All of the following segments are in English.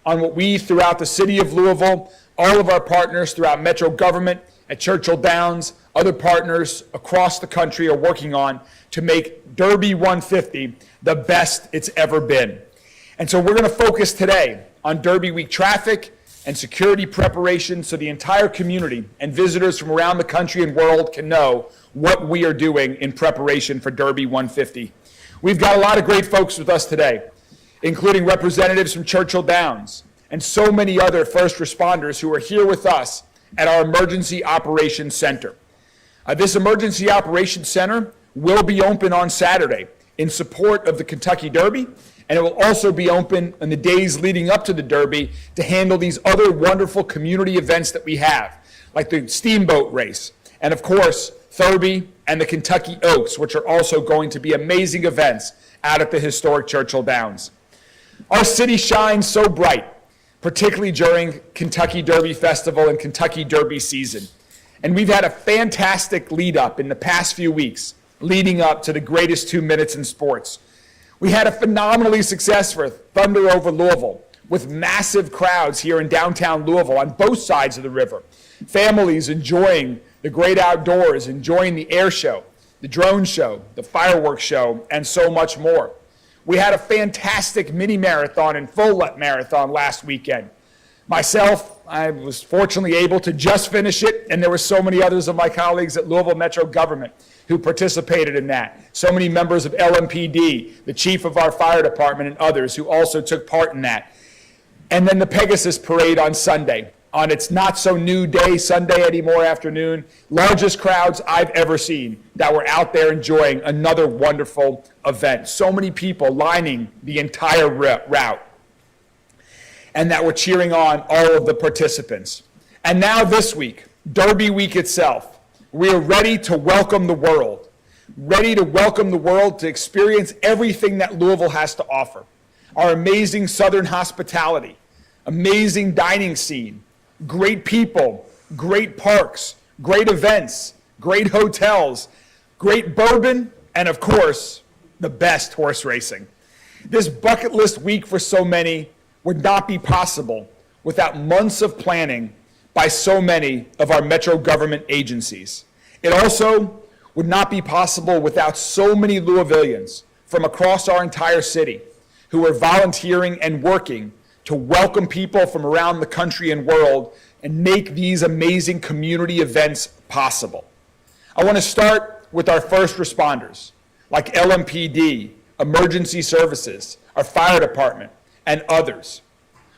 on what we throughout the city of Louisville, all of our partners throughout Metro government, at Churchill Downs, other partners across the country are working on to make Derby 150 the best it's ever been. And so we're going to focus today on Derby week traffic and security preparation so the entire community and visitors from around the country and world can know what we are doing in preparation for Derby 150. We've got a lot of great folks with us today, including representatives from Churchill Downs and so many other first responders who are here with us at our Emergency Operations Center. This Emergency Operations Center will be open on Saturday in support of the Kentucky Derby, and it will also be open in the days leading up to the Derby to handle these other wonderful community events that we have, like the Steamboat Race, and of course, Thurby and the Kentucky Oaks, which are also going to be amazing events out at the historic Churchill Downs. Our city shines so bright, particularly during Kentucky Derby Festival and Kentucky Derby season. And we've had a fantastic lead up in the past few weeks, leading up to the greatest 2 minutes in sports. We had a phenomenally successful Thunder over Louisville with massive crowds here in downtown Louisville on both sides of the river. Families enjoying the great outdoors, enjoying the air show, the drone show, the fireworks show, and so much more. We had a fantastic mini marathon and full marathon last weekend. Myself, I was fortunately able to just finish it, and there were so many others of my colleagues at Louisville Metro government who participated in that. So many members of LMPD, the chief of our fire department, and others who also took part in that. And then the Pegasus Parade on Sunday, on its not-so-new day, Sunday anymore afternoon. Largest crowds I've ever seen that were out there enjoying another wonderful event. So many people lining the entire route, and that were cheering on all of the participants. And now this week, Derby week itself, we are ready to welcome the world, to experience everything that Louisville has to offer. Our amazing Southern hospitality, amazing dining scene, great people, great parks, great events, great hotels, great bourbon, and of course, the best horse racing. This bucket list week for so many would not be possible without months of planning by so many of our Metro government agencies. It also would not be possible without so many Louisvillians from across our entire city who are volunteering and working to welcome people from around the country and world and make these amazing community events possible. I want to start with our first responders, like LMPD, emergency services, our fire department, and others.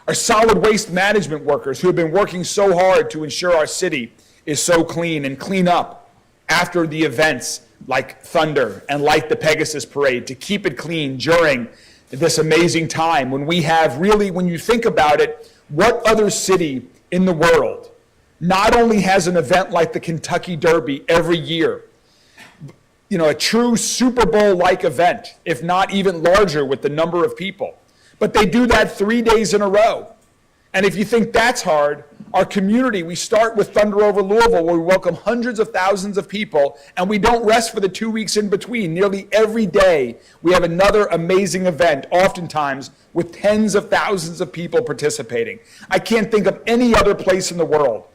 Our solid waste management workers who have been working so hard to ensure our city is so clean and clean up after the events like Thunder and like the Pegasus Parade to keep it clean during this amazing time when we have really, when you think about it, what other city in the world not only has an event like the Kentucky Derby every year, a true Super Bowl-like event, if not even larger with the number of people, but they do that 3 days in a row. And if you think that's hard, our community, we start with Thunder over Louisville, where we welcome hundreds of thousands of people, and we don't rest for the 2 weeks in between. Nearly every day, we have another amazing event, oftentimes with tens of thousands of people participating. I can't think of any other place in the world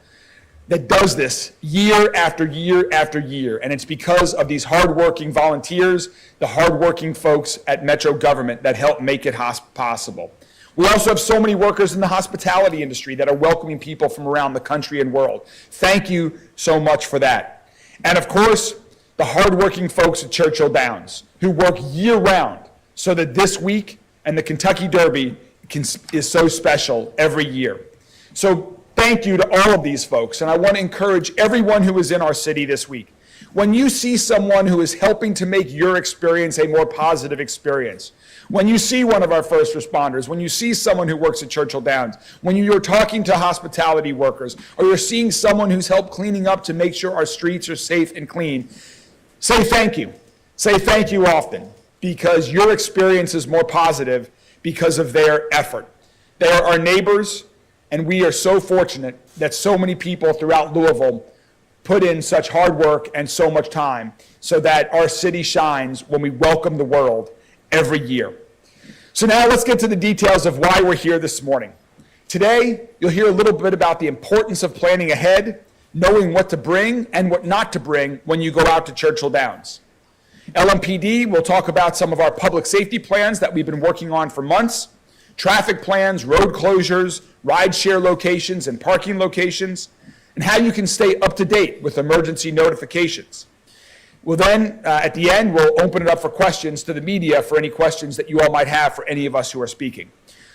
that does this year after year after year, and it's because of these hardworking volunteers, the hardworking folks at Metro government that help make it possible. We also have so many workers in the hospitality industry that are welcoming people from around the country and world. Thank you so much for that. And of course, the hardworking folks at Churchill Downs who work year-round so that this week and the Kentucky Derby is so special every year. So thank you to all of these folks, and I want to encourage everyone who is in our city this week. When you see someone who is helping to make your experience a more positive experience, when you see one of our first responders, when you see someone who works at Churchill Downs, when you're talking to hospitality workers, or you're seeing someone who's helped cleaning up to make sure our streets are safe and clean, say thank you. Say thank you often, because your experience is more positive because of their effort. They are our neighbors, and we are so fortunate that so many people throughout Louisville put in such hard work and so much time so that our city shines when we welcome the world every year. So now let's get to the details of why we're here this morning. Today, you'll hear a little bit about the importance of planning ahead, knowing what to bring and what not to bring when you go out to Churchill Downs. LMPD will talk about some of our public safety plans that we've been working on for months, traffic plans, road closures, rideshare locations, and parking locations, and how you can stay up to date with emergency notifications. We'll then, at the end, we'll open it up for questions to the media for any questions that you all might have for any of us who are speaking.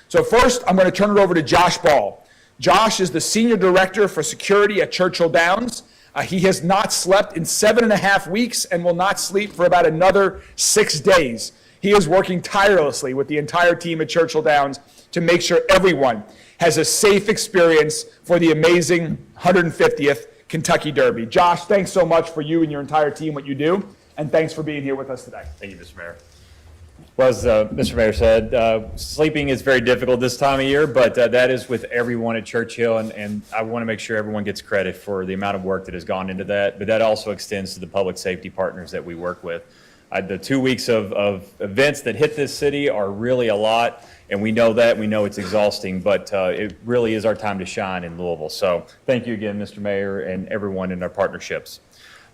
So first, I'm going to turn it over to Josh Ball. Josh is the Senior Director for Security at Churchill Downs. He has not slept in 7.5 weeks and will not sleep for about another 6 days. He is working tirelessly with the entire team at Churchill Downs to make sure everyone has a safe experience for the amazing 150th Kentucky Derby. Josh, thanks so much for you and your entire team, what you do, and thanks for being here with us today. Thank you, Mr. Mayor. Well, as Mr. Mayor said, sleeping is very difficult this time of year, but that is with everyone at Churchill, and I want to make sure everyone gets credit for the amount of work that has gone into that, but that also extends to the public safety partners that we work with. The 2 weeks of events that hit this city are really a lot, and we know that. We know it's exhausting, but it really is our time to shine in Louisville. So thank you again, Mr. Mayor, and everyone in our partnerships.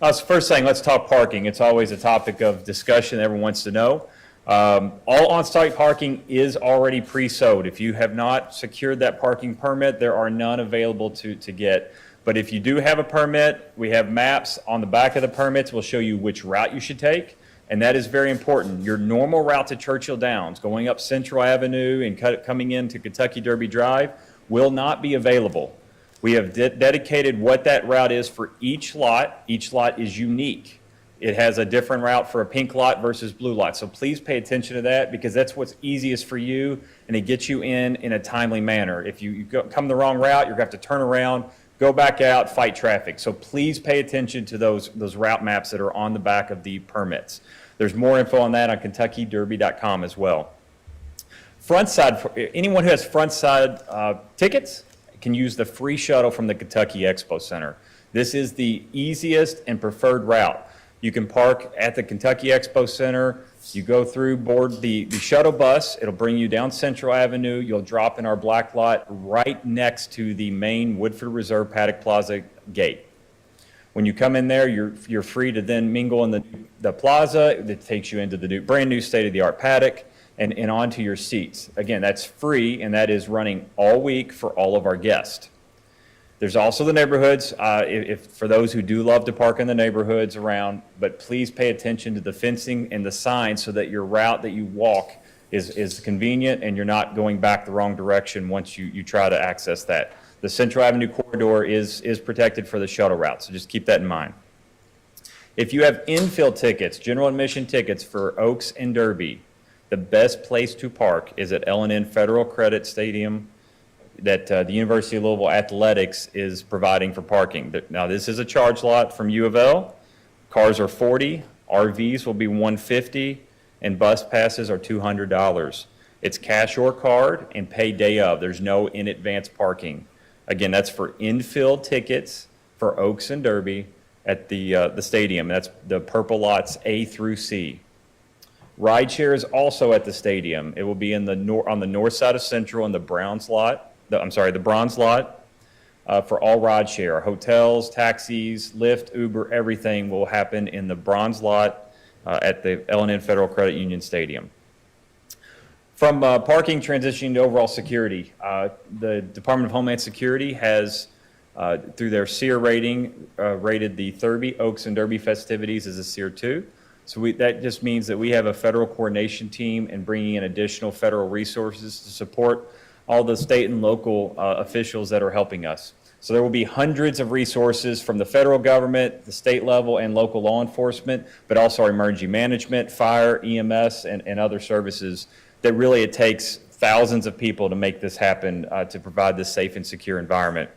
So first thing, let's talk parking. It's always a topic of discussion everyone wants to know. All on-site parking is already pre-sold. If you have not secured that parking permit, there are none available to get. But if you do have a permit, we have maps on the back of the permits. We'll show you which route you should take, and that is very important. Your normal route to Churchill Downs, going up Central Avenue and coming into Kentucky Derby Drive, will not be available. We have dedicated what that route is for each lot. Each lot is unique. It has a different route for a pink lot versus blue lot. So please pay attention to that, because that's what's easiest for you, and it gets you in a timely manner. If you come the wrong route, you're going to have to turn around, go back out, fight traffic. So please pay attention to those route maps that are on the back of the permits. There's more info on that on KentuckyDerby.com as well. Front side, anyone who has front side tickets can use the free shuttle from the Kentucky Expo Center. This is the easiest and preferred route. You can park at the Kentucky Expo Center. You go through, board the shuttle bus. It'll bring you down Central Avenue. You'll drop in our black lot right next to the main Woodford Reserve Paddock Plaza gate. When you come in there, you're free to then mingle in the plaza. That takes you into the brand new state-of-the-art paddock and onto your seats. Again, that's free, and that is running all week for all of our guests. There's also the neighborhoods, for those who do love to park in the neighborhoods around, but please pay attention to the fencing and the signs so that your route that you walk is convenient and you're not going back the wrong direction once you try to access that. The Central Avenue corridor is protected for the shuttle route, so just keep that in mind. If you have infill tickets, general admission tickets for Oaks and Derby, the best place to park is at L&N Federal Credit Stadium that the University of Louisville Athletics is providing for parking. Now, this is a charge lot from U of L. Cars are $40, RVs will be $150, and bus passes are $200. It's cash or card and pay day of. There's no in-advance parking. Again, that's for infill tickets for Oaks and Derby at the stadium. That's the purple lots A through C. Rideshare is also at the stadium. It will be on the north side of Central in the bronze lot. The bronze lot for all rideshare. Hotels, taxis, Lyft, Uber, everything will happen in the bronze lot at the L&N Federal Credit Union Stadium. From parking transitioning to overall security, the Department of Homeland Security has, through their SEER rating, rated the Thurby, Oaks, and Derby festivities as a SEER 2. So that just means that we have a federal coordination team and bringing in additional federal resources to support all the state and local officials that are helping us. So there will be hundreds of resources from the federal government, the state level, and local law enforcement, but also our emergency management, fire, EMS, and other services that really it takes thousands of people to make this happen to provide this safe and secure environment.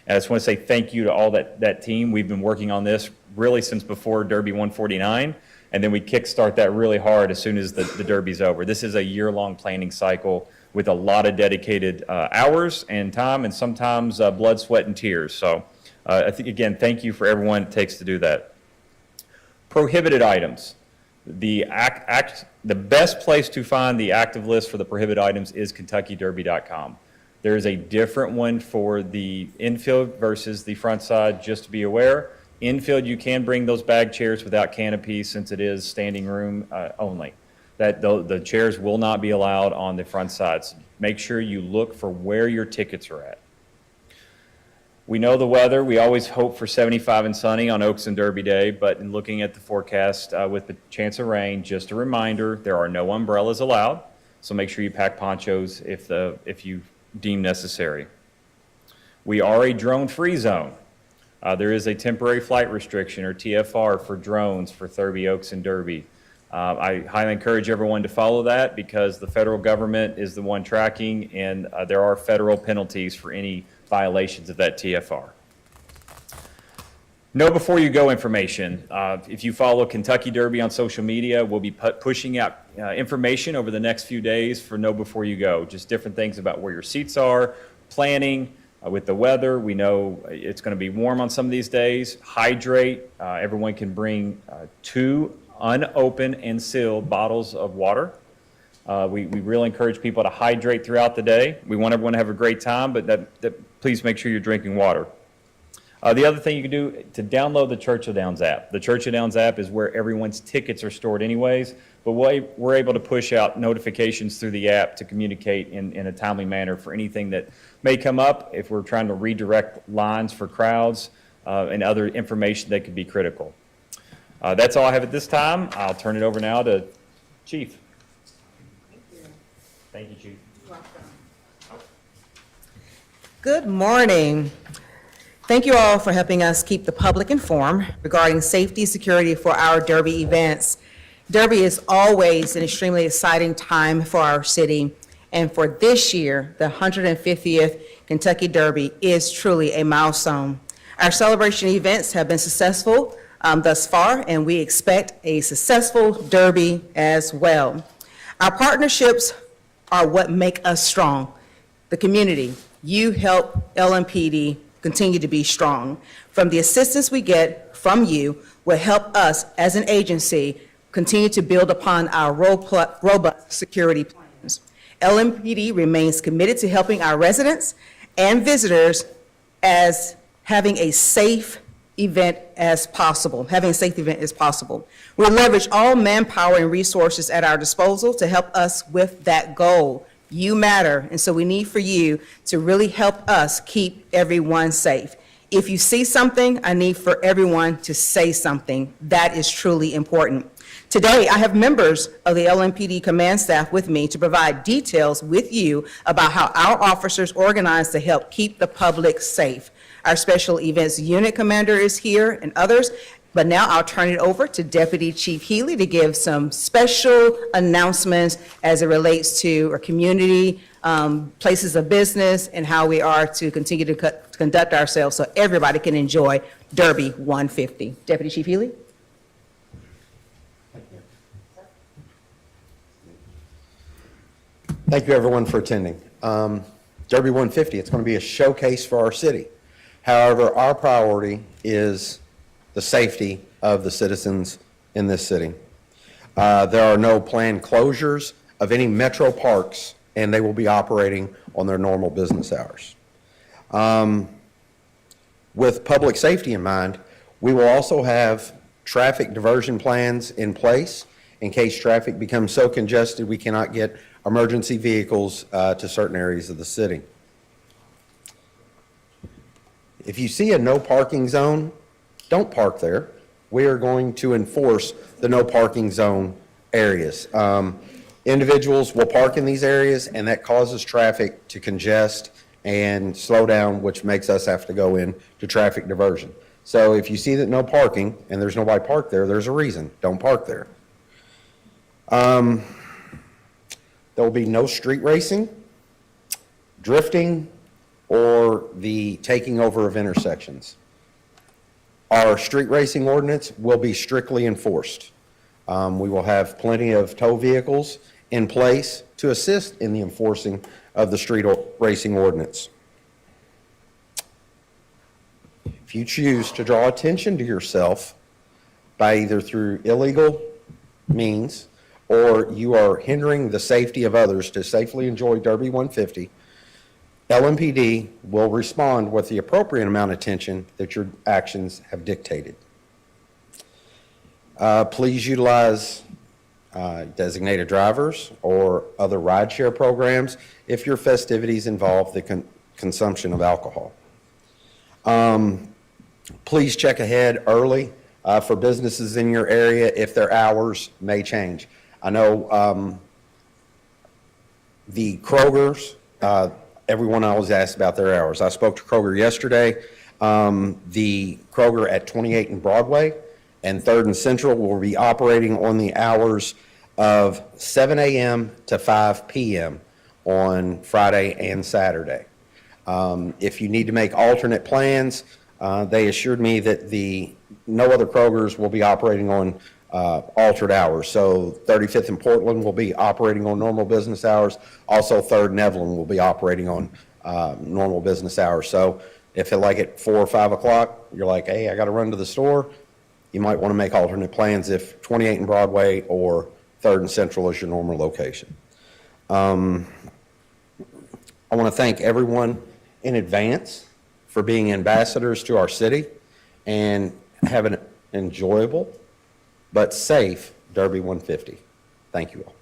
And I just want to say thank you to all that team. We've been working on this really since before Derby 149, and then we kickstart that really hard as soon as the Derby's over. This is a year-long planning cycle with a lot of dedicated hours and time, and sometimes blood, sweat, and tears. So I think, again, thank you for everyone it takes to do that. Prohibited items. The best place to find the active list for the prohibited items is KentuckyDerby.com. There is a different one for the infield versus the front side, just to be aware. Infield, you can bring those bag chairs without canopies since it is standing room only. The chairs will not be allowed on the front sides. Make sure you look for where your tickets are at. We know the weather. We always hope for 75 and sunny on Oaks and Derby Day, but in looking at the forecast with the chance of rain, just a reminder, there are no umbrellas allowed, so make sure you pack ponchos if you deem necessary. We are a drone-free zone. There is a temporary flight restriction, or TFR, for drones for Thurby, Oaks, and Derby. I highly encourage everyone to follow that because the federal government is the one tracking, and there are federal penalties for any violations of that TFR. Know before you go information. If you follow Kentucky Derby on social media, we'll be pushing out information over the next few days for know before you go. Just different things about where your seats are, planning. With the weather, we know it's going to be warm on some of these days. Hydrate. Everyone can bring 2 unopened and sealed bottles of water. We really encourage people to hydrate throughout the day. We want everyone to have a great time, but please make sure you're drinking water. The other thing you can do to download the Churchill Downs app. The Churchill Downs app is where everyone's tickets are stored anyways, but we're able to push out notifications through the app to communicate in a timely manner for anything that may come up if we're trying to redirect lines for crowds and other information that could be critical. That's all I have at this time. I'll turn it over now to Chief. Thank you, Chief. Good morning. Thank you all for helping us keep the public informed regarding safety and security for our Derby events. Derby is always an extremely exciting time for our city, and for this year, the 150th Kentucky Derby is truly a milestone. Our celebration events have been successful thus far, and we expect a successful Derby as well. Our partnerships are what make us strong. The community, you help LMPD continue to be strong. From the assistance we get from you will help us as an agency continue to build upon our robust security plans. LMPD remains committed to helping our residents and visitors as having a safe event as possible. We'll leverage all manpower and resources at our disposal to help us with that goal. You matter, and so we need for you to really help us keep everyone safe. If you see something, I need for everyone to say something. That is truly important. Today, I have members of the LMPD command staff with me to provide details with you about how our officers organize to help keep the public safe. Our special events unit commander is here and others, but now I'll turn it over to Deputy Chief Healy to give some special announcements as it relates to our community, places of business, and how we are to continue to conduct ourselves so everybody can enjoy Derby 150. Deputy Chief Healy? Thank you, everyone, for attending. Derby 150, it's going to be a showcase for our city. However, our priority is the safety of the citizens in this city. There are no planned closures of any metro parks, and they will be operating on their normal business hours. With public safety in mind, we will also have traffic diversion plans in place in case traffic becomes so congested we cannot get emergency vehicles to certain areas of the city. If you see a no parking zone, don't park there. We are going to enforce the no parking zone areas. Individuals will park in these areas, and that causes traffic to congest and slow down, which makes us have to go in to traffic diversion. So if you see that no parking and there's nobody parked there, there's a reason. Don't park there. There will be no street racing, drifting, or the taking over of intersections. Our street racing ordinance will be strictly enforced. We will have plenty of tow vehicles in place to assist in the enforcing of the street racing ordinance. If you choose to draw attention to yourself by either through illegal means or you are hindering the safety of others to safely enjoy Derby 150, LMPD will respond with the appropriate amount of attention that your actions have dictated. Please utilize designated drivers or other rideshare programs if your festivities involve the consumption of alcohol. Please check ahead early for businesses in your area if their hours may change. I know the Kroger's, everyone always asks about their hours. I spoke to Kroger yesterday. The Kroger at 28 and Broadway and 3rd and Central will be operating on the hours of 7 a.m. to 5 p.m. on Friday and Saturday. If you need to make alternate plans, they assured me that no other Krogers will be operating on altered hours. So 35th and Portland will be operating on normal business hours. Also 3rd and Evelyn will be operating on normal business hours. So if at 4 or 5 o'clock, you're like, hey, I got to run to the store, you might want to make alternate plans if 28 and Broadway or 3rd and Central is your normal location. I want to thank everyone in advance for being ambassadors to our city and have an enjoyable but safe Derby 150. Thank you all.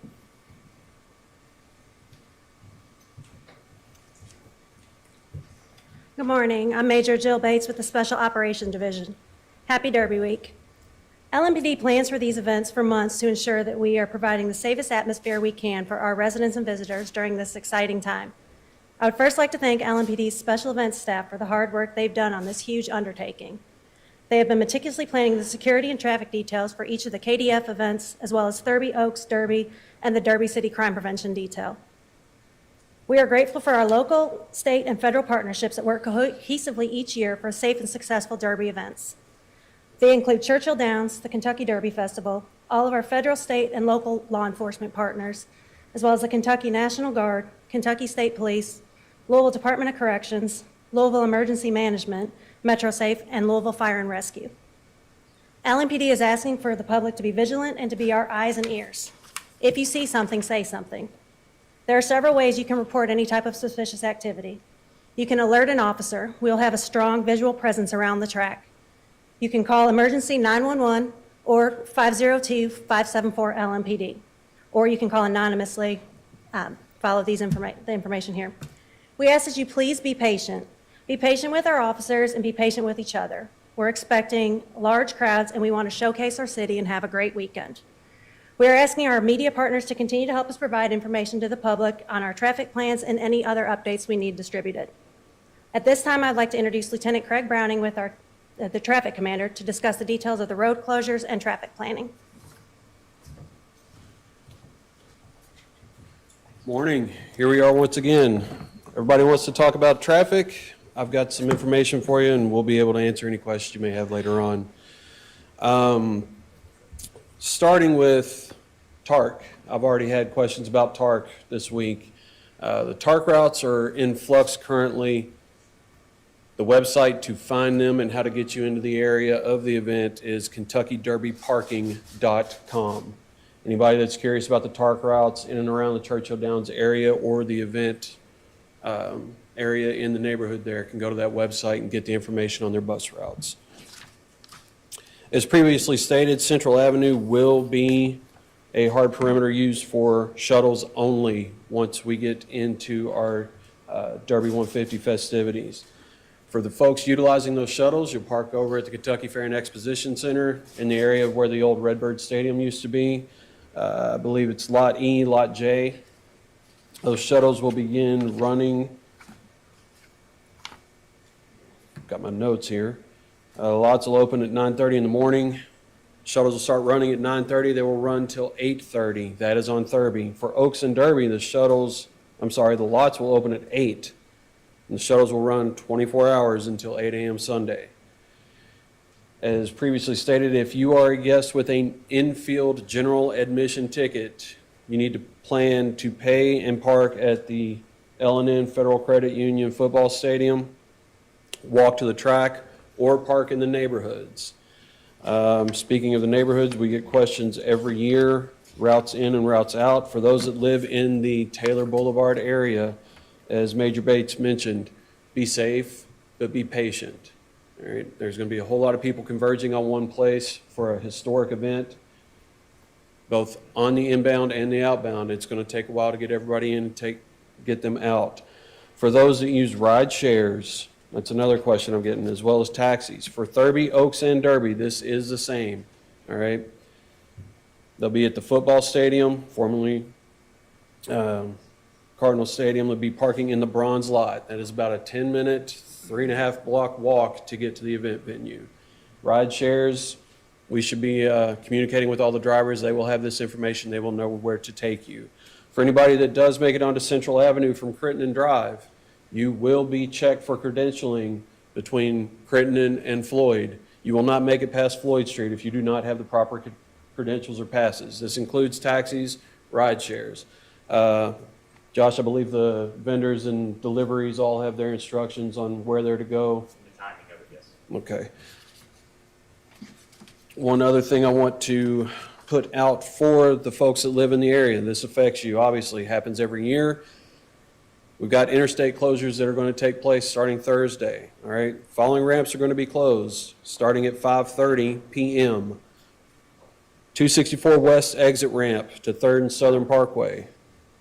Good morning. I'm Major Jill Bates with the Special Operations Division. Happy Derby Week. LMPD plans for these events for months to ensure that we are providing the safest atmosphere we can for our residents and visitors during this exciting time. I would first like to thank LMPD's special events staff for the hard work they've done on this huge undertaking. They have been meticulously planning the security and traffic details for each of the KDF events, as well as Thurby Oaks Derby and the Derby City Crime Prevention Detail. We are grateful for our local, state, and federal partnerships that work cohesively each year for safe and successful Derby events. They include Churchill Downs, the Kentucky Derby Festival, all of our federal, state, and local law enforcement partners, as well as the Kentucky National Guard, Kentucky State Police, Louisville Department of Corrections, Louisville Emergency Management, MetroSafe, and Louisville Fire and Rescue. LMPD is asking for the public to be vigilant and to be our eyes and ears. If you see something, say something. There are several ways you can report any type of suspicious activity. You can alert an officer. We'll have a strong visual presence around the track. You can call emergency 911 or 502-574-LMPD, or you can call anonymously. Follow the information here. We ask that you please be patient. Be patient with our officers and be patient with each other. We're expecting large crowds and we want to showcase our city and have a great weekend. We are asking our media partners to continue to help us provide information to the public on our traffic plans and any other updates we need distributed. At this time, I'd like to introduce Lieutenant Craig Browning with the traffic commander to discuss the details of the road closures and traffic planning. Morning. Here we are once again. Everybody wants to talk about traffic. I've got some information for you and we'll be able to answer any questions you may have later on. Starting with TARC. I've already had questions about TARC this week. The TARC routes are in flux currently. The website to find them and how to get you into the area of the event is KentuckyDerbyParking.com. Anybody that's curious about the TARC routes in and around the Churchill Downs area or the event area in the neighborhood there can go to that website and get the information on their bus routes. As previously stated, Central Avenue will be a hard perimeter used for shuttles only once we get into our Derby 150 festivities. For the folks utilizing those shuttles, you'll park over at the Kentucky Fair and Exposition Center in the area where the old Redbird Stadium used to be. I believe it's Lot E, Lot J. Those shuttles will begin running. Got my notes here. Lots will open at 9:30 in the morning. Shuttles will start running at 9:30. They will run till 8:30. That is on Thurby. For Oaks and Derby, the lots will open at 8. And the shuttles will run 24 hours until 8 a.m. Sunday. As previously stated, if you are a guest with an infield general admission ticket, you need to plan to pay and park at the L&N Federal Credit Union football stadium, walk to the track, or park in the neighborhoods. Speaking of the neighborhoods, we get questions every year, routes in and routes out. For those that live in the Taylor Boulevard area, as Major Bates mentioned, be safe, but be patient. All right, there's going to be a whole lot of people converging on one place for a historic event, both on the inbound and the outbound. It's going to take a while to get everybody in and get them out. For those that use ride shares, that's another question I'm getting, as well as taxis. For Thurby, Oaks, and Derby, this is the same, all right? They'll be at the football stadium, formerly Cardinal Stadium. They'll be parking in the bronze lot. That is about a 10-minute, 3.5 block walk to get to the event venue. Ride shares, we should be communicating with all the drivers. They will have this information. They will know where to take you. For anybody that does make it onto Central Avenue from Crittenden Drive, you will be checked for credentialing between Crittenden and Floyd. You will not make it past Floyd Street if you do not have the proper credentials or passes. This includes taxis, ride shares. Josh, I believe the vendors and deliveries all have their instructions on where they're to go. The timing of it, yes. Okay. One other thing I want to put out for the folks that live in the area, this affects you, obviously, happens every year. We've got interstate closures that are going to take place starting Thursday, all right? Following ramps are going to be closed starting at 5:30 p.m. 264 West exit ramp to 3rd and Southern Parkway.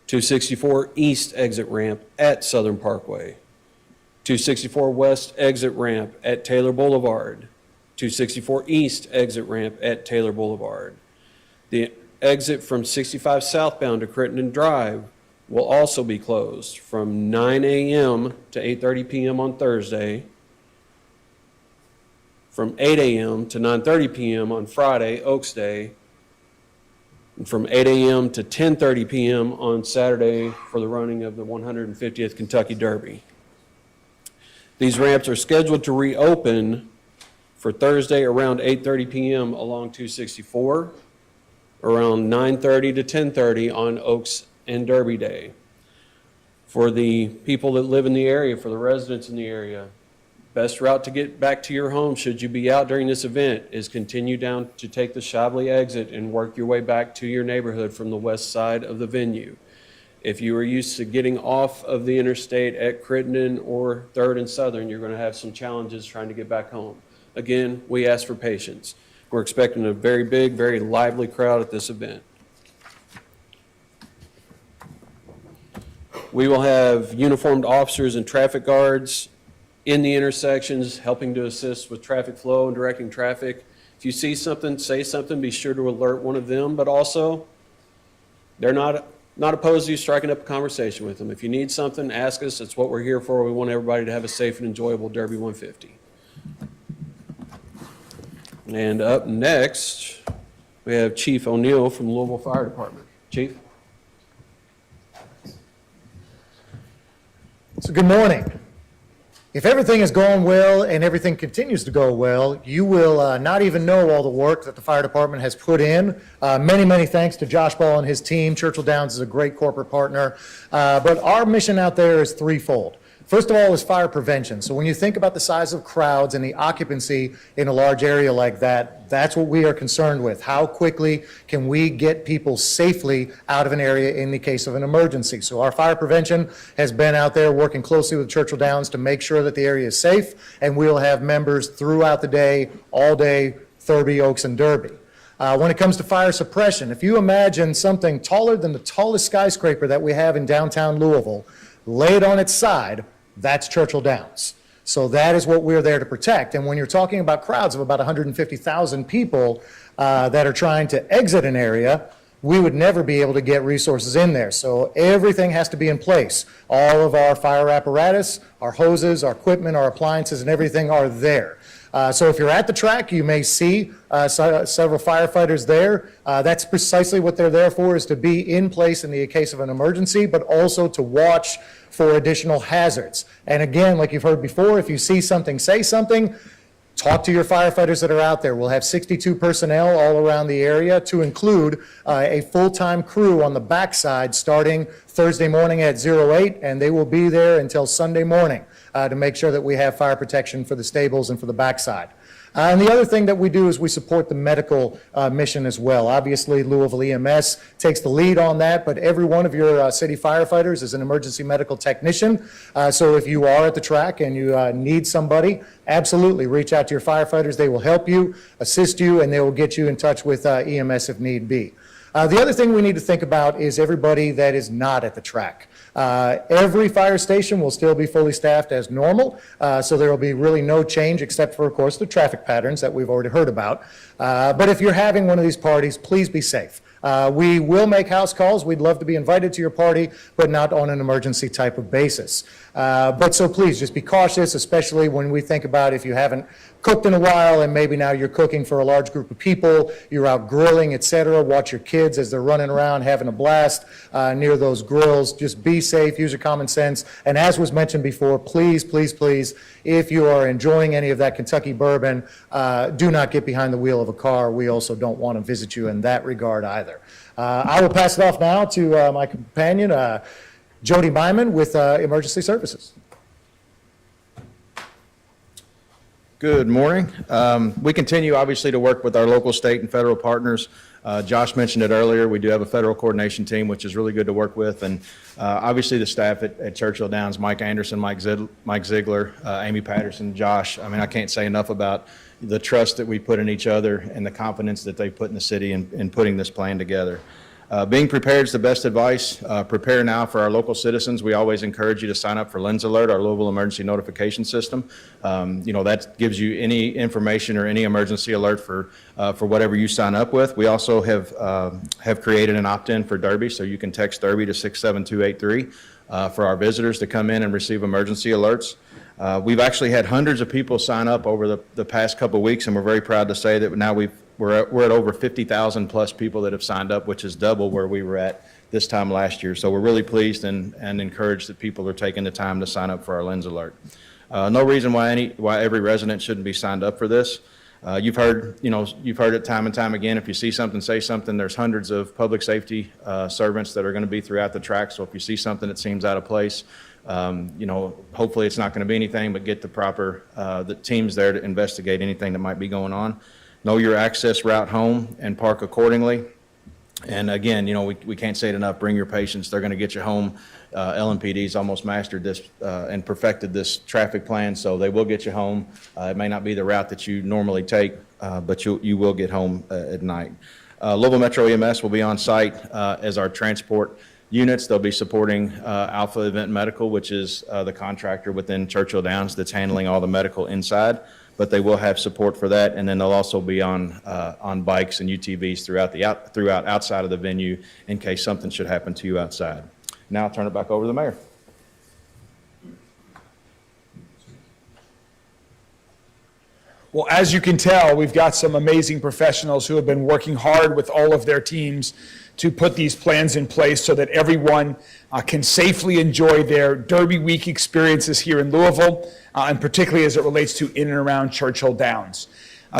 264 East exit ramp at Southern Parkway. 264 West exit ramp at Taylor Boulevard. 264 East exit ramp at Taylor Boulevard. The exit from 65 southbound to Crittenden Drive will also be closed from 9 a.m. to 8:30 p.m. on Thursday, from 8 a.m. to 9:30 p.m. on Friday, Oaks Day, and from 8 a.m. to 10:30 p.m. on Saturday for the running of the 150th Kentucky Derby. These ramps are scheduled to reopen for Thursday around 8:30 p.m. along 264, around 9:30 to 10:30 on Oaks and Derby Day. For the people that live in the area, for the residents in the area, best route to get back to your home should you be out during this event is continue down to take the Shively exit and work your way back to your neighborhood from the west side of the venue. If you are used to getting off of the interstate at Crittenden or 3rd and Southern, you're going to have some challenges trying to get back home. Again, we ask for patience. We're expecting a very big, very lively crowd at this event. We will have uniformed officers and traffic guards in the intersections helping to assist with traffic flow and directing traffic. If you see something, say something, be sure to alert one of them, but also they're not opposed to you striking up a conversation with them. If you need something, ask us. It's what we're here for. We want everybody to have a safe and enjoyable Derby 150. And up next, we have Chief O'Neill from Louisville Fire Department. Chief? So good morning. If everything is going well and everything continues to go well, you will not even know all the work that the fire department has put in. Many thanks to Josh Ball and his team. Churchill Downs is a great corporate partner. But our mission out there is threefold. First of all is fire prevention. So when you think about the size of crowds and the occupancy in a large area like that, that's what we are concerned with. How quickly can we get people safely out of an area in the case of an emergency? So our fire prevention has been out there working closely with Churchill Downs to make sure that the area is safe, and we'll have members throughout the day, all day, Thurby, Oaks, and Derby. When it comes to fire suppression, if you imagine something taller than the tallest skyscraper that we have in downtown Louisville, laid on its side, that's Churchill Downs. So that is what we're there to protect. And when you're talking about crowds of about 150,000 people that are trying to exit an area, we would never be able to get resources in there. So everything has to be in place. All of our fire apparatus, our hoses, our equipment, our appliances, and everything are there. So if you're at the track, you may see several firefighters there. That's precisely what they're there for, is to be in place in the case of an emergency, but also to watch for additional hazards. And again, like you've heard before, if you see something, say something. Talk to your firefighters that are out there. We'll have 62 personnel all around the area, to include a full-time crew on the backside starting Thursday morning at 08, and they will be there until Sunday morning to make sure that we have fire protection for the stables and for the backside. And the other thing that we do is we support the medical mission as well. Obviously, Louisville EMS takes the lead on that, but every one of your city firefighters is an emergency medical technician. So if you are at the track and you need somebody, absolutely reach out to your firefighters. They will help you, assist you, and they will get you in touch with EMS if need be. The other thing we need to think about is everybody that is not at the track. Every fire station will still be fully staffed as normal, so there will be really no change except for, of course, the traffic patterns that we've already heard about. But if you're having one of these parties, please be safe. We will make house calls. We'd love to be invited to your party, but not on an emergency type of basis. But so please, just be cautious, especially when we think about if you haven't cooked in a while and maybe now you're cooking for a large group of people, you're out grilling, etc. Watch your kids as they're running around having a blast near those grills. Just be safe, use your common sense. And as was mentioned before, please, please, please, if you are enjoying any of that Kentucky bourbon, do not get behind the wheel of a car. We also don't want to visit you in that regard either. I will pass it off now to my companion, Jody Byman with Emergency Services. Good morning. We continue, obviously, to work with our local, state, and federal partners. Josh mentioned it earlier. We do have a federal coordination team, which is really good to work with. And obviously, the staff at Churchill Downs, Mike Anderson, Mike Ziegler, Amy Patterson, Josh. I mean, I can't say enough about the trust that we put in each other and the confidence that they put in the city in putting this plan together. Being prepared is the best advice. Prepare now for our local citizens. We always encourage you to sign up for Lens Alert, our Louisville emergency notification system. That gives you any information or any emergency alert for whatever you sign up with. We also have created an opt-in for Derby, so you can text Derby to 67283 for our visitors to come in and receive emergency alerts. We've actually had hundreds of people sign up over the past couple of weeks, and we're very proud to say that now we're at over 50,000 plus people that have signed up, which is double where we were at this time last year. So we're really pleased and encouraged that people are taking the time to sign up for our Lens Alert. No reason why every resident shouldn't be signed up for this. You've heard it time and time again. If you see something, say something. There's hundreds of public safety servants that are going to be throughout the track. So if you see something that seems out of place, hopefully it's not going to be anything, but get the teams there to investigate anything that might be going on. Know your access route home and park accordingly. And again, we can't say it enough, bring your patients. They're going to get you home. LMPD's almost mastered this and perfected this traffic plan, so they will get you home. It may not be the route that you normally take, but you will get home at night. Louisville Metro EMS will be on site as our transport units. They'll be supporting Alpha Event Medical, which is the contractor within Churchill Downs that's handling all the medical inside. But they will have support for that, and then they'll also be on bikes and UTVs throughout outside of the venue in case something should happen to you outside. Now I'll turn it back over to the mayor. Well, as you can tell, we've got some amazing professionals who have been working hard with all of their teams to put these plans in place so that everyone can safely enjoy their Derby Week experiences here in Louisville, and particularly as it relates to in and around Churchill Downs.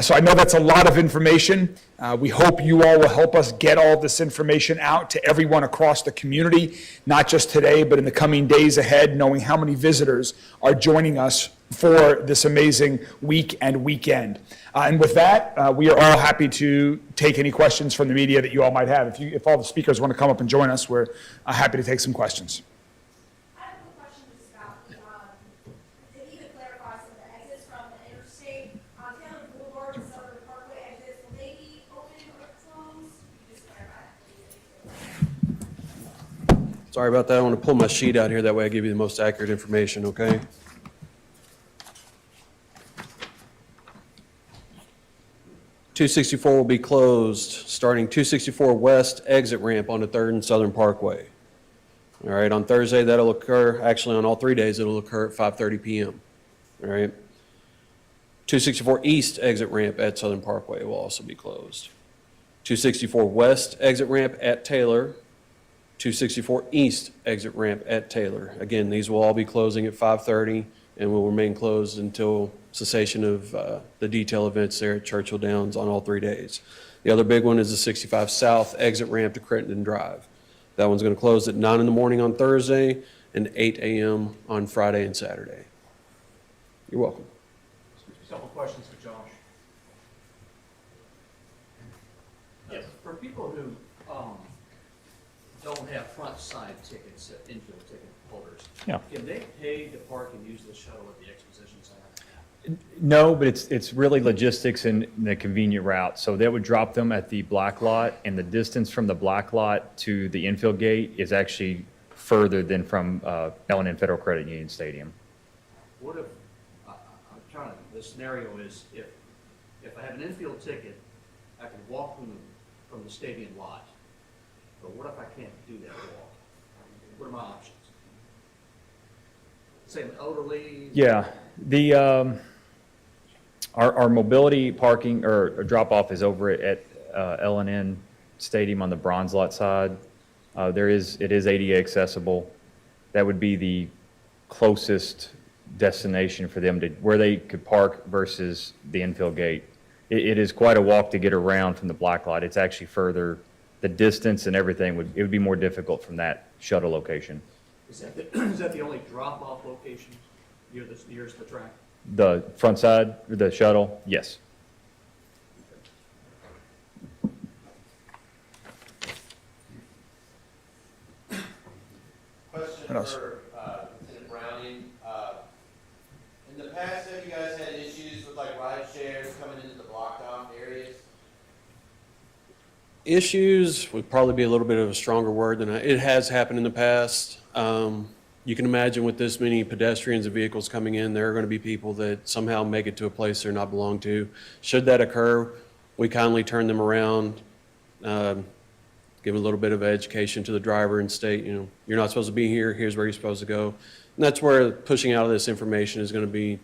So I know that's a lot of information. We hope you all will help us get all this information out to everyone across the community, not just today, but in the coming days ahead, knowing how many visitors are joining us for this amazing week and weekend. And with that, we are all happy to take any questions from the media that you all might have. If all the speakers want to come up and join us, we're happy to take some questions. I have a question just about, to even clarify some of the exits from the interstate, Taylor Boulevard and Southern Parkway exits, will they be open or closed? Just clarify that, please. Sorry about that. I want to pull my sheet out here. That way I give you the most accurate information, okay? .264 will be closed, starting 264 West exit ramp on the 3rd and Southern Parkway. All right, on Thursday, that'll occur, actually on all 3 days, it'll occur at 5:30 p.m. All right. 264 East exit ramp at Southern Parkway will also be closed. 264 West exit ramp at Taylor. 264 East exit ramp at Taylor. Again, these will all be closing at 5:30 and will remain closed until cessation of the detail events there at Churchill Downs on all 3 days. The other big one is the 65 South exit ramp to Crittenden Drive. That one's going to close at 9 in the morning on Thursday and 8 a.m. on Friday and Saturday. You're welcome. A couple questions for Josh. For people who don't have front side tickets, infield ticket holders, Yeah. can they pay to park and use the shuttle at the exposition center? No, but it's really logistics and the convenient route. So they would drop them at the black lot, and the distance from the black lot to the infield gate is actually further than from L&N Federal Credit Union Stadium. What if, I'm trying to, the scenario is if I have an infield ticket, I can walk from the stadium lot. But what if I can't do that walk? What are my options? Say an elderly. Yeah, our mobility parking or drop-off is over at L&N Stadium on the bronze lot side. It is ADA accessible. That would be the closest destination for them to, where they could park versus the infield gate. It is quite a walk to get around from the black lot. It's actually further, the distance and everything it would be more difficult from that shuttle location. Is that the only drop-off location nearest the track? The front side, the shuttle, yes. Question What else? for Lieutenant Browning. In the past, have you guys had issues with like ride shares coming into the blocked off areas? Issues would probably be a little bit of a stronger word than it has happened in the past. You can imagine with this many pedestrians and vehicles coming in, there are going to be people that somehow make it to a place they're not belong to. Should that occur, we kindly turn them around, give a little bit of education to the driver and state, you're not supposed to be here, here's where you're supposed to go. And that's where pushing out of this information is going to be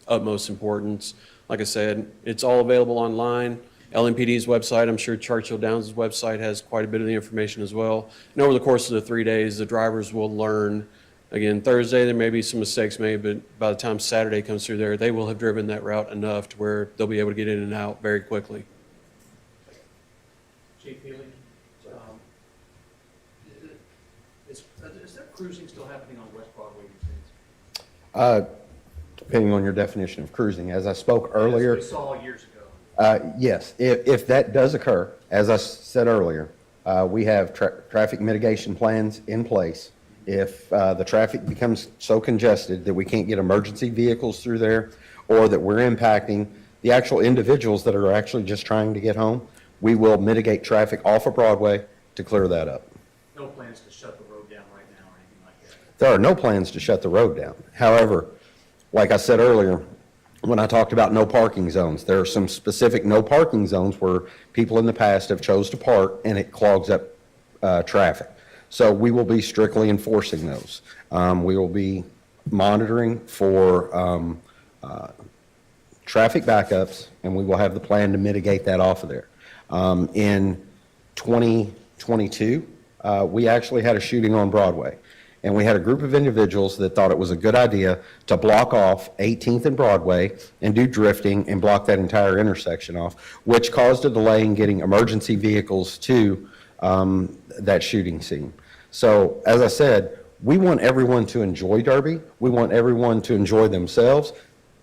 utmost importance. Like I said, it's all available online. LMPD's website, I'm sure Churchill Downs' website has quite a bit of the information as well. And over the course of the 3 days, the drivers will learn. Again, Thursday, there may be some mistakes made, but by the time Saturday comes through there, they will have driven that route enough to where they'll be able to get in and out very quickly. Chief Healy? Is there cruising still happening on West Broadway these days? Depending on your definition of cruising, as I spoke earlier. As we saw years ago. Yes, if that does occur, as I said earlier, we have traffic mitigation plans in place. If the traffic becomes so congested that we can't get emergency vehicles through there, or that we're impacting the actual individuals that are actually just trying to get home, we will mitigate traffic off of Broadway to clear that up. No plans to shut the road down right now or anything like that? There are no plans to shut the road down. However, like I said earlier, when I talked about no parking zones, there are some specific no parking zones where people in the past have chose to park and it clogs up traffic. So we will be strictly enforcing those. We will be monitoring for traffic backups, and we will have the plan to mitigate that off of there. In 2022, we actually had a shooting on Broadway. And we had a group of individuals that thought it was a good idea to block off 18th and Broadway and do drifting and block that entire intersection off, which caused a delay in getting emergency vehicles to that shooting scene. So, as I said, we want everyone to enjoy Derby. We want everyone to enjoy themselves,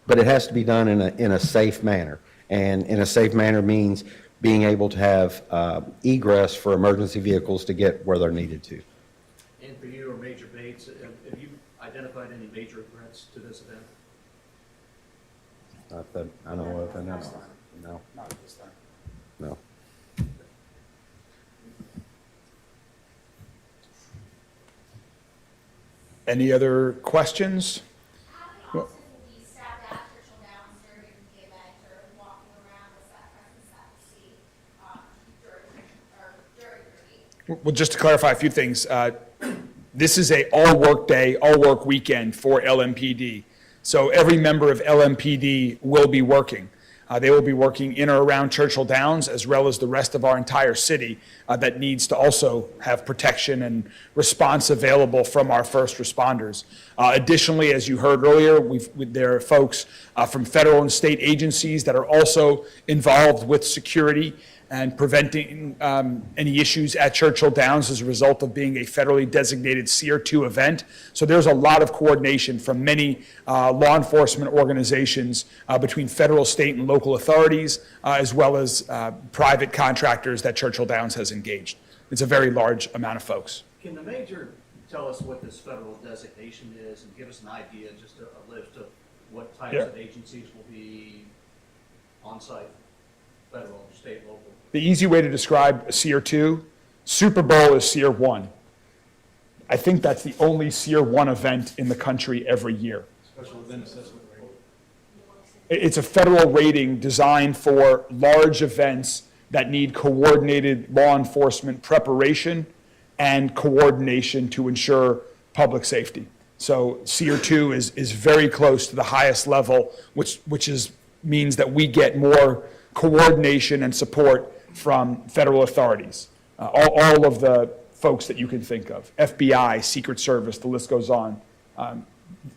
but it has to be done in a safe manner. And in a safe manner means being able to have egress for emergency vehicles to get where they're needed to. And for you or Major Bates, have you identified any major threats to this event? Not that I know of, and no. Not at this time. No. Any other questions? How many officers will be staffed at Churchill Downs during the event or walking around with that presence that we see during the week? Well, just to clarify a few things, this is a all-work day, all-work weekend for LMPD. So every member of LMPD will be working. They will be working in or around Churchill Downs, as well as the rest of our entire city that needs to also have protection and response available from our first responders. Additionally, as you heard earlier, there are folks from federal and state agencies that are also involved with security and preventing any issues at Churchill Downs as a result of being a federally designated Tier 2 event. So there's a lot of coordination from many law enforcement organizations between federal, state, and local authorities, as well as private contractors that Churchill Downs has engaged. It's a very large amount of folks. Can the major tell us what this federal designation is and give us an idea, just a list of what types of agencies will be on site, federal, state, local? The easy way to describe Tier 2, Super Bowl is Tier 1. I think that's the only Tier 1 event in the country every year. It's a federal rating designed for large events that need coordinated law enforcement preparation and coordination to ensure public safety. So Tier 2 is very close to the highest level, which means that we get more coordination and support from federal authorities. All of the folks that you can think of, FBI, Secret Service, the list goes on,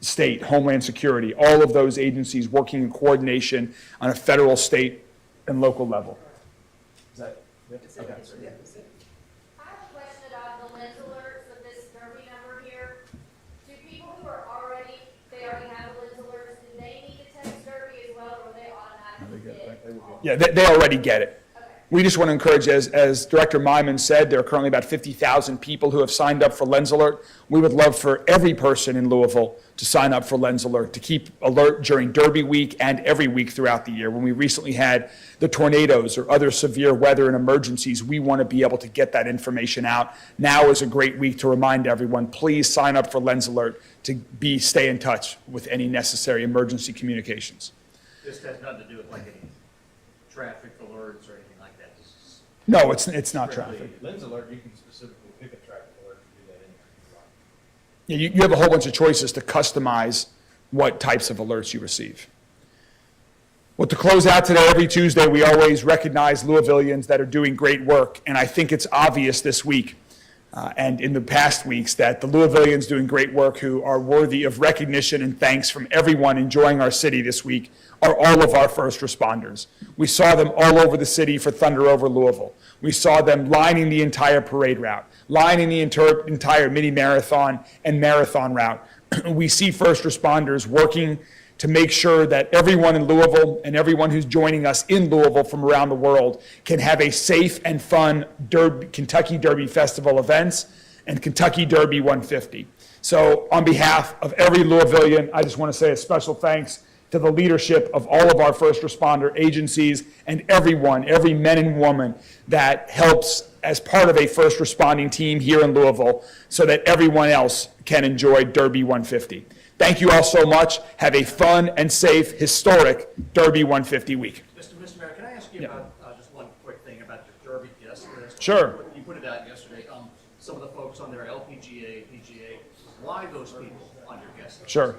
state, Homeland Security, all of those agencies working in coordination on a federal, state, and local level. Is that it? Okay. I have a question about the lens alerts of this Derby number here. Do people who are they already have lens alerts, do they need to text Derby as well, or they automatically get it? Yeah, they already get it. We just want to encourage, as Director Myman said, there are currently about 50,000 people who have signed up for Lens Alert. We would love for every person in Louisville to sign up for Lens Alert, to keep alert during Derby week and every week throughout the year. When we recently had the tornadoes or other severe weather and emergencies, we want to be able to get that information out. Now is a great week to remind everyone, please sign up for Lens Alert to stay in touch with any necessary emergency communications. This has nothing to do with like any traffic alerts or anything like that. This is No, it's not traffic. Lens alert, you can specifically pick a traffic alert and do that anytime. Yeah, you have a whole bunch of choices to customize what types of alerts you receive. Well, to close out today, every Tuesday, we always recognize Louisvillians that are doing great work, and I think it's obvious this week and in the past weeks that the Louisvillians doing great work who are worthy of recognition and thanks from everyone enjoying our city this week are all of our first responders. We saw them all over the city for Thunder Over Louisville. We saw them lining the entire parade route, lining the entire mini marathon and marathon route. We see first responders working to make sure that everyone in Louisville and everyone who's joining us in Louisville from around the world can have a safe and fun Kentucky Derby Festival events and Kentucky Derby 150. So on behalf of every Louisvillian, I just want to say a special thanks to the leadership of all of our first responder agencies and everyone, every man and woman that helps as part of a first responding team here in Louisville so that everyone else can enjoy Derby 150. Thank you all so much. Have a fun and safe, historic Derby 150 week. Mr. Mayor, can I ask you about just one quick thing about your Derby guest list? Sure. You put it out yesterday. Some of the folks on there, LPGA, PGA. Why those people on your guest list? Sure.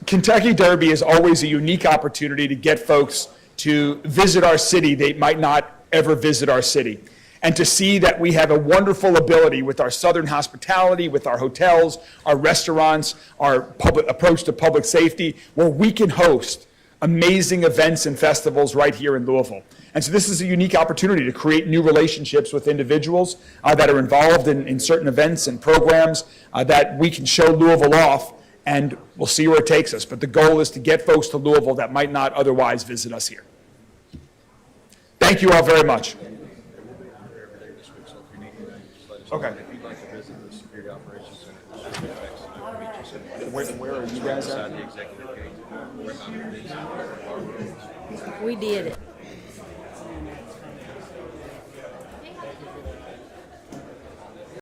Kentucky Derby is always a unique opportunity to get folks to visit our city. They might not ever visit our city. And to see that we have a wonderful ability with our southern hospitality, with our hotels, our restaurants, our public approach to public safety, where we can host amazing events and festivals right here in Louisville. And so this is a unique opportunity to create new relationships with individuals that are involved in certain events and programs that we can show Louisville off, and we'll see where it takes us. But the goal is to get folks to Louisville that might not otherwise visit us here. Thank you all very much. Okay. Where are you guys at? We did it.